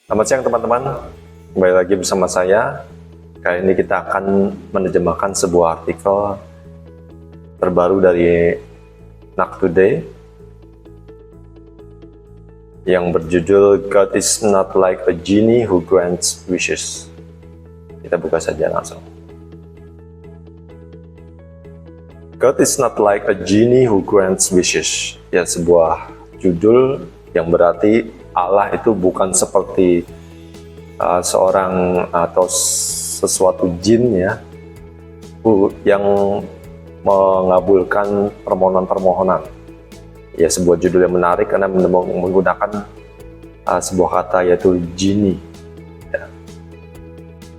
Selamat siang teman-teman, kembali lagi bersama saya. Kali ini kita akan menerjemahkan sebuah artikel terbaru dari Nak Today yang berjudul God is not like a genie who grants wishes. Kita buka saja langsung. God is not like a genie who grants wishes. Ya, sebuah judul yang berarti Allah itu bukan seperti seorang atau sesuatu jin ya, yang mengabulkan permohonan-permohonan. Ya, sebuah judul yang menarik karena menggunakan sebuah kata yaitu genie.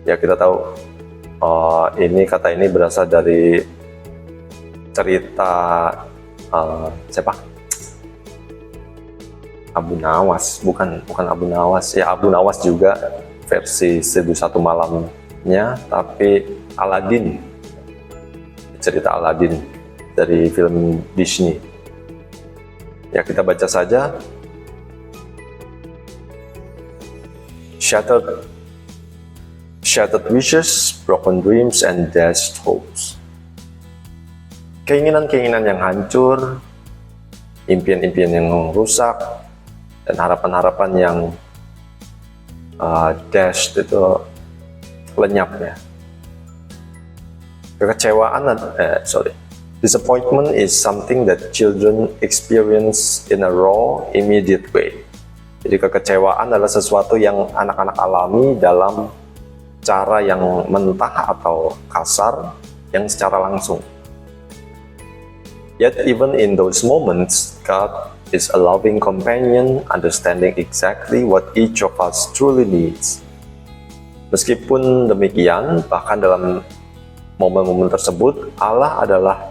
Ya, kita tahu kata ini berasal dari cerita siapa? Abu Nawas, bukan Abu Nawas ya, Abu Nawas juga versi 1001 Malamnya, tapi Aladdin, cerita Aladdin dari film Disney. Ya, kita baca saja. Shattered wishes, broken dreams, and dashed hopes. Keinginan-keinginan yang hancur, impian-impian yang rusak, dan harapan-harapan yang dashed itu lenyap ya. Disappointment is something that children experience in a raw, immediate way. Jadi kekecewaan adalah sesuatu yang anak-anak alami dalam cara yang mentah atau kasar, yang secara langsung. Yet even in those moments, God is a loving companion, understanding exactly what each of us truly needs. Meskipun demikian, bahkan dalam momen-momen tersebut, Allah adalah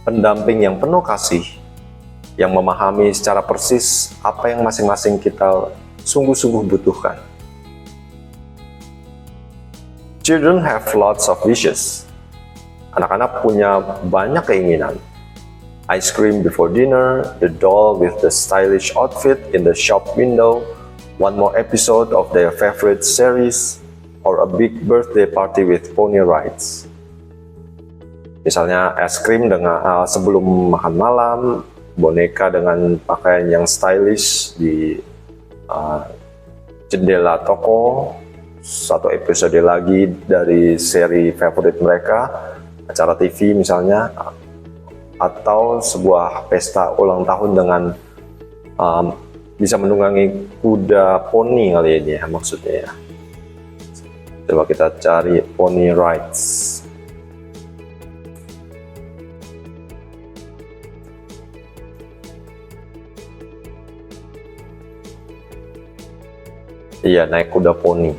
pendamping yang penuh kasih, yang memahami secara persis apa yang masing-masing kita sungguh-sungguh butuhkan. Children have lots of wishes. Anak-anak punya banyak keinginan. Ice cream before dinner, the doll with the stylish outfit in the shop window, one more episode of their favorite series, or a big birthday party with pony rides. Misalnya es krim dengan sebelum makan malam, boneka dengan pakaian yang stylish di jendela toko, satu episode lagi dari seri favorit mereka, acara TV misalnya, atau sebuah pesta ulang tahun dengan bisa menunggangi kuda poni kali ini ya, maksudnya ya. Coba kita cari pony rides. Iya, naik kuda poni.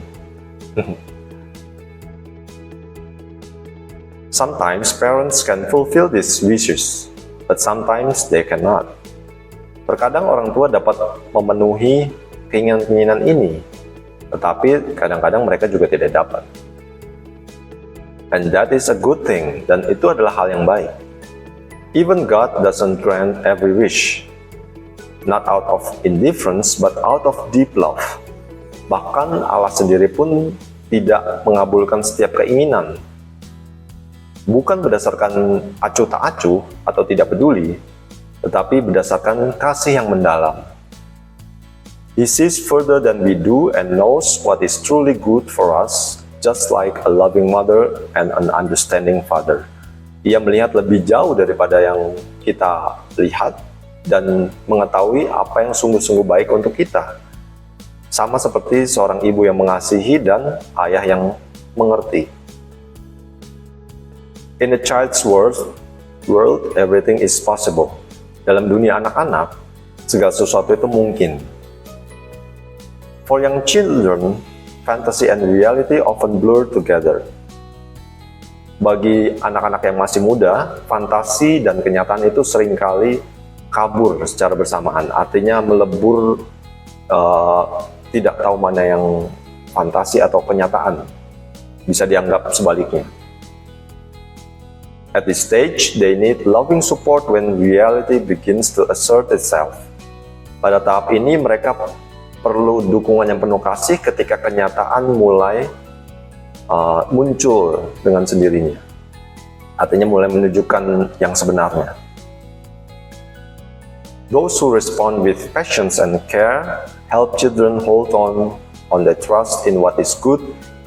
Sometimes parents can fulfill these wishes, but sometimes they cannot. Terkadang orang tua dapat memenuhi keinginan-keinginan ini, tetapi kadang-kadang mereka juga tidak dapat. And that is a good thing, dan itu adalah hal yang baik. Even God doesn't grant every wish, not out of indifference, but out of deep love. Bahkan Allah sendiri pun tidak mengabulkan setiap keinginan, bukan berdasarkan acuh tak acuh atau tidak peduli, tetapi berdasarkan kasih yang mendalam. He sees further than we do and knows what is truly good for us, just like a loving mother and an understanding father. Ia melihat lebih jauh daripada yang kita lihat dan mengetahui apa yang sungguh-sungguh baik untuk kita. Sama seperti seorang ibu yang mengasihi dan ayah yang mengerti. In a child's world, everything is possible. Dalam dunia anak-anak, segala sesuatu itu mungkin. For young children, fantasy and reality often blur together. Bagi anak-anak yang masih muda, fantasi dan kenyataan itu seringkali kabur secara bersamaan. Artinya melebur, tidak tahu mana yang fantasi atau kenyataan. Bisa dianggap sebaliknya. At this stage, they need loving support when reality begins to assert itself. Pada tahap ini mereka perlu dukungan yang penuh kasih ketika kenyataan mulai muncul dengan sendirinya. Artinya mulai menunjukkan yang sebenarnya. Those who respond with patience and care help children hold on their trust in what is good,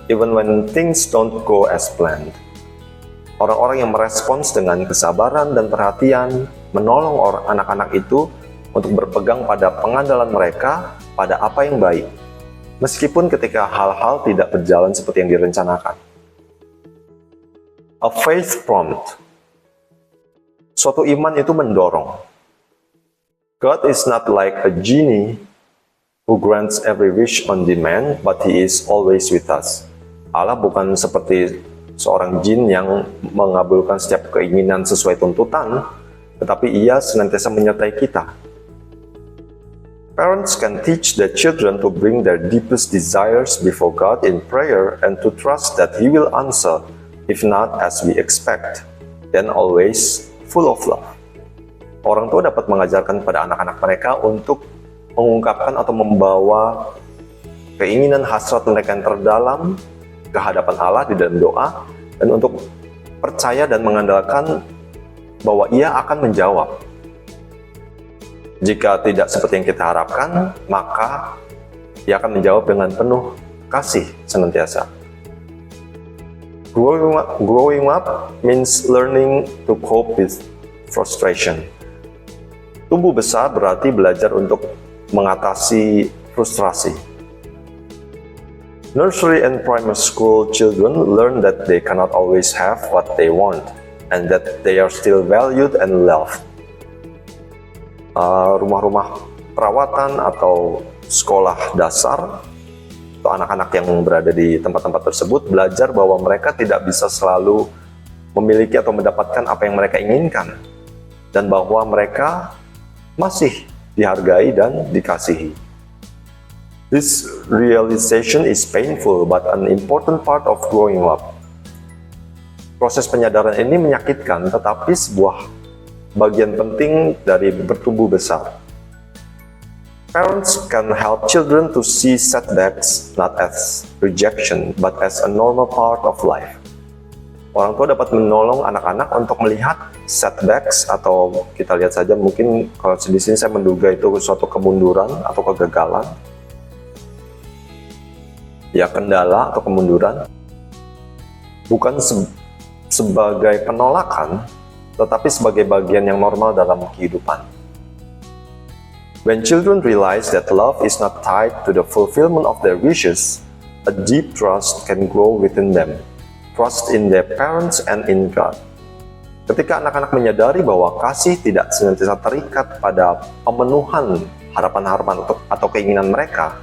even when things don't go as planned. Orang-orang yang merespons dengan kesabaran dan perhatian, menolong anak-anak itu untuk berpegang pada pengandalan mereka pada apa yang baik, meskipun ketika hal-hal tidak berjalan seperti yang direncanakan. A faith prompt. Suatu iman itu mendorong. God is not like a genie who grants every wish on demand, but He is always with us. Allah bukan seperti seorang jin yang mengabulkan setiap keinginan sesuai tuntutan, tetapi Ia senantiasa menyertai kita. Parents can teach their children to bring their deepest desires before God in prayer and to trust that He will answer, if not as we expect, then always full of love. Orang tua dapat mengajarkan pada anak-anak mereka untuk mengungkapkan atau membawa keinginan hasrat mereka yang terdalam ke hadapan Allah di dalam doa, dan untuk percaya dan mengandalkan bahwa Ia akan menjawab. Jika tidak seperti yang kita harapkan, maka Ia akan menjawab dengan penuh kasih senantiasa. Growing up means learning to cope with frustration. Tumbuh besar berarti belajar untuk mengatasi frustrasi. Nursery and primary school children learn that they cannot always have what they want, and that they are still valued and loved. Rumah-rumah perawatan atau sekolah dasar, atau anak-anak yang berada di tempat-tempat tersebut belajar bahwa mereka tidak bisa selalu memiliki atau mendapatkan apa yang mereka inginkan, dan bahwa mereka masih dihargai dan dikasihi. This realization is painful but an important part of growing up. Proses penyadaran ini menyakitkan, tetapi sebuah bagian penting dari bertumbuh besar. Parents can help children to see setbacks not as rejection but as a normal part of life. Orang tua dapat menolong anak-anak untuk melihat setbacks, atau kita lihat saja mungkin kalau di sini saya menduga itu suatu kemunduran atau kegagalan. Ya, kendala atau kemunduran bukan sebagai penolakan, tetapi sebagai bagian yang normal dalam kehidupan. When children realize that love is not tied to the fulfillment of their wishes, a deep trust can grow within them. Trust in their parents and in God. Ketika anak-anak menyadari bahwa kasih tidak senantiasa terikat pada pemenuhan harapan-harapan atau keinginan mereka,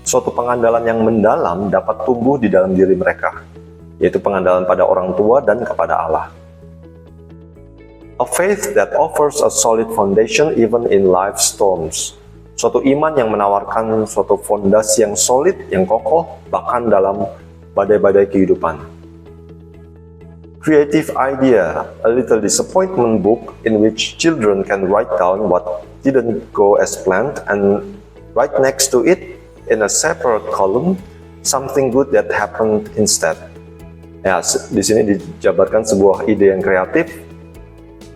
suatu pengandalan yang mendalam dapat tumbuh di dalam diri mereka, yaitu pengandalan pada orang tua dan kepada Allah. A faith that offers a solid foundation even in life's storms. Suatu iman yang menawarkan suatu fondasi yang solid, yang kokoh, bahkan dalam badai-badai kehidupan. Creative Idea, a little disappointment book in which children can write down what didn't go as planned, and right next to it, in a separate column, something good that happened instead. Ya, di sini dijabarkan sebuah ide yang kreatif.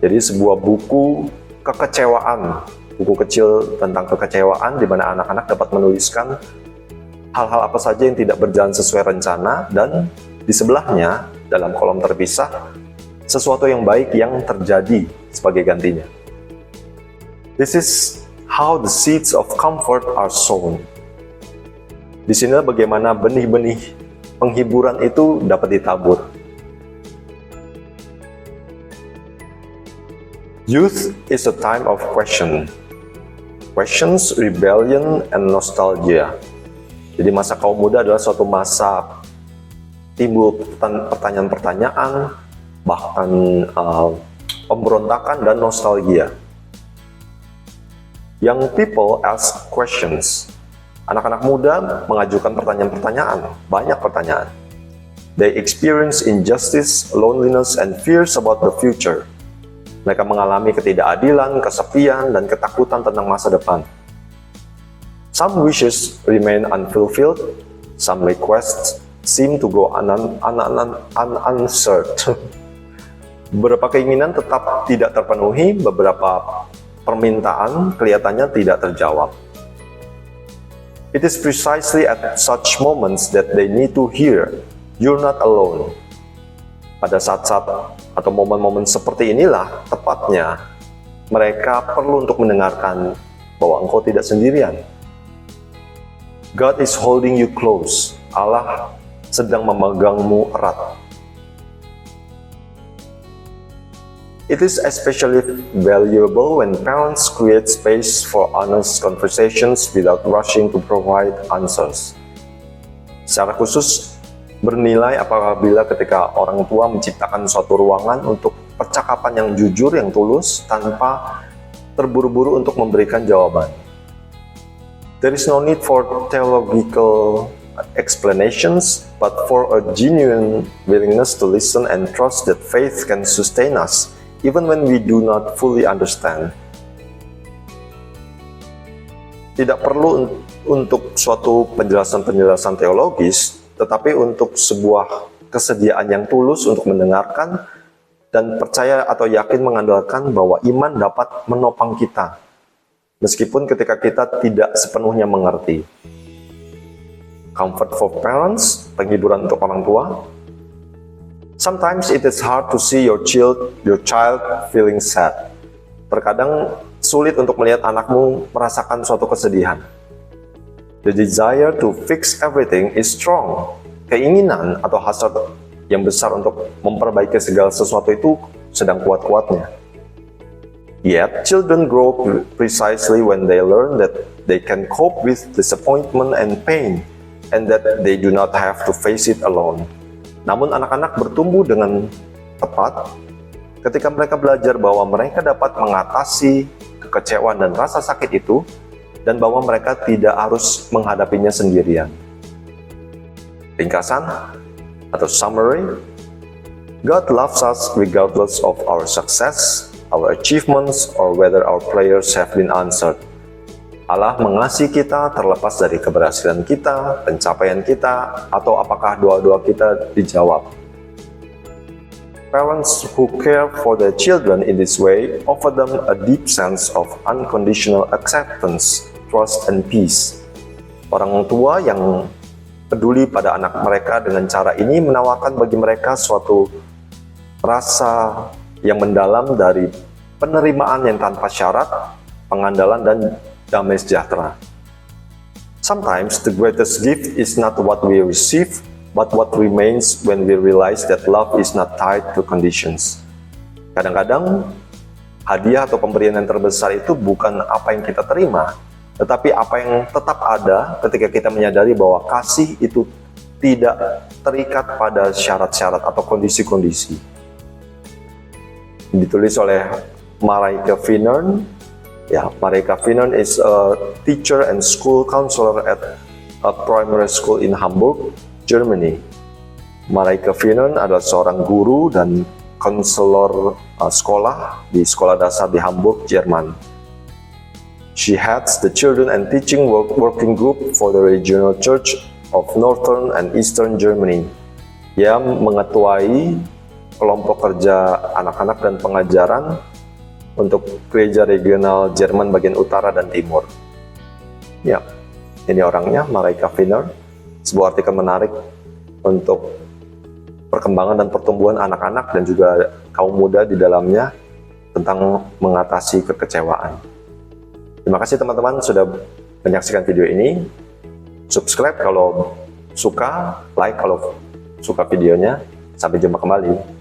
Jadi sebuah buku kekecewaan, buku kecil tentang kekecewaan di mana anak-anak dapat menuliskan hal-hal apa saja yang tidak berjalan sesuai rencana, dan di sebelahnya dalam kolom terpisah sesuatu yang baik yang terjadi sebagai gantinya. This is how the seeds of comfort are sown. Di sini bagaimana benih-benih penghiburan itu dapat ditabur. Youth is a time of questions, rebellion, and nostalgia. Jadi masa kaum muda adalah suatu masa timbul pertanyaan-pertanyaan, bahkan pemberontakan dan nostalgia. Young people ask questions. Anak-anak muda mengajukan pertanyaan-pertanyaan, banyak pertanyaan. They experience injustice, loneliness, and fears about the future. Mereka mengalami ketidakadilan, kesepian, dan ketakutan tentang masa depan. Some wishes remain unfulfilled, some requests seem to go unanswered. Beberapa keinginan tetap tidak terpenuhi, beberapa permintaan kelihatannya tidak terjawab. It is precisely at such moments that they need to hear, "You're not alone." Pada saat-saat atau momen-momen seperti inilah tepatnya mereka perlu untuk mendengarkan bahwa engkau tidak sendirian. God is holding you close. Allah sedang memegangmu erat. It is especially valuable when parents create space for honest conversations without rushing to provide answers. Secara khusus, bernilai apabila ketika orang tua menciptakan suatu ruangan untuk percakapan yang jujur, yang tulus, tanpa terburu-buru untuk memberikan jawaban. There is no need for theological explanations, but for a genuine willingness to listen and trust that faith can sustain us, even when we do not fully understand. Tidak perlu untuk suatu penjelasan-penjelasan teologis, tetapi untuk sebuah kesediaan yang tulus untuk mendengarkan dan percaya atau yakin mengandalkan bahwa iman dapat menopang kita, meskipun ketika kita tidak sepenuhnya mengerti. Comfort for parents, penghiburan untuk orang tua. Sometimes it is hard to see your child feeling sad. Terkadang sulit untuk melihat anakmu merasakan suatu kesedihan. The desire to fix everything is strong. Keinginan atau hasrat yang besar untuk memperbaiki segala sesuatu itu sedang kuat-kuatnya. Yet, children grow precisely when they learn that they can cope with disappointment and pain, and that they do not have to face it alone. Namun anak-anak bertumbuh dengan tepat ketika mereka belajar bahwa mereka dapat mengatasi kekecewaan dan rasa sakit itu, dan bahwa mereka tidak harus menghadapinya sendirian. Ringkasan atau summary, God loves us regardless of our success, our achievements, or whether our prayers have been answered. Allah mengasihi kita terlepas dari keberhasilan kita, pencapaian kita, atau apakah doa-doa kita dijawab. Parents who care for their children in this way offer them a deep sense of unconditional acceptance, trust, and peace. Orang tua yang peduli pada anak mereka dengan cara ini menawarkan bagi mereka suatu rasa yang mendalam dari penerimaan yang tanpa syarat, pengandalan, dan damai sejahtera. Sometimes the greatest gift is not what we receive, but what remains when we realize that love is not tied to conditions. Kadang-kadang hadiah atau pemberian yang terbesar itu bukan apa yang kita terima, tetapi apa yang tetap ada ketika kita menyadari bahwa kasih itu tidak terikat pada syarat-syarat atau kondisi-kondisi. Ditulis oleh Marijke Vinern. Marijke Vinern is a teacher and school counselor at a primary school in Hamburg, Germany. Marijke Vinern adalah seorang guru dan konselor sekolah di sekolah dasar di Hamburg, Jerman. She heads the Children and Teaching Working Group for the Regional Church of Northern and Eastern Germany. Ia mengetuai kelompok kerja anak-anak dan pengajaran untuk gereja regional Jerman bagian utara dan timur. Ya, ini orangnya, Marijke Vinern. Sebuah artikel menarik untuk perkembangan dan pertumbuhan anak-anak dan juga kaum muda di dalamnya tentang mengatasi kekecewaan. Terima kasih teman-teman sudah menyaksikan video ini. Subscribe kalau suka, like kalau suka videonya. Sampai jumpa kembali.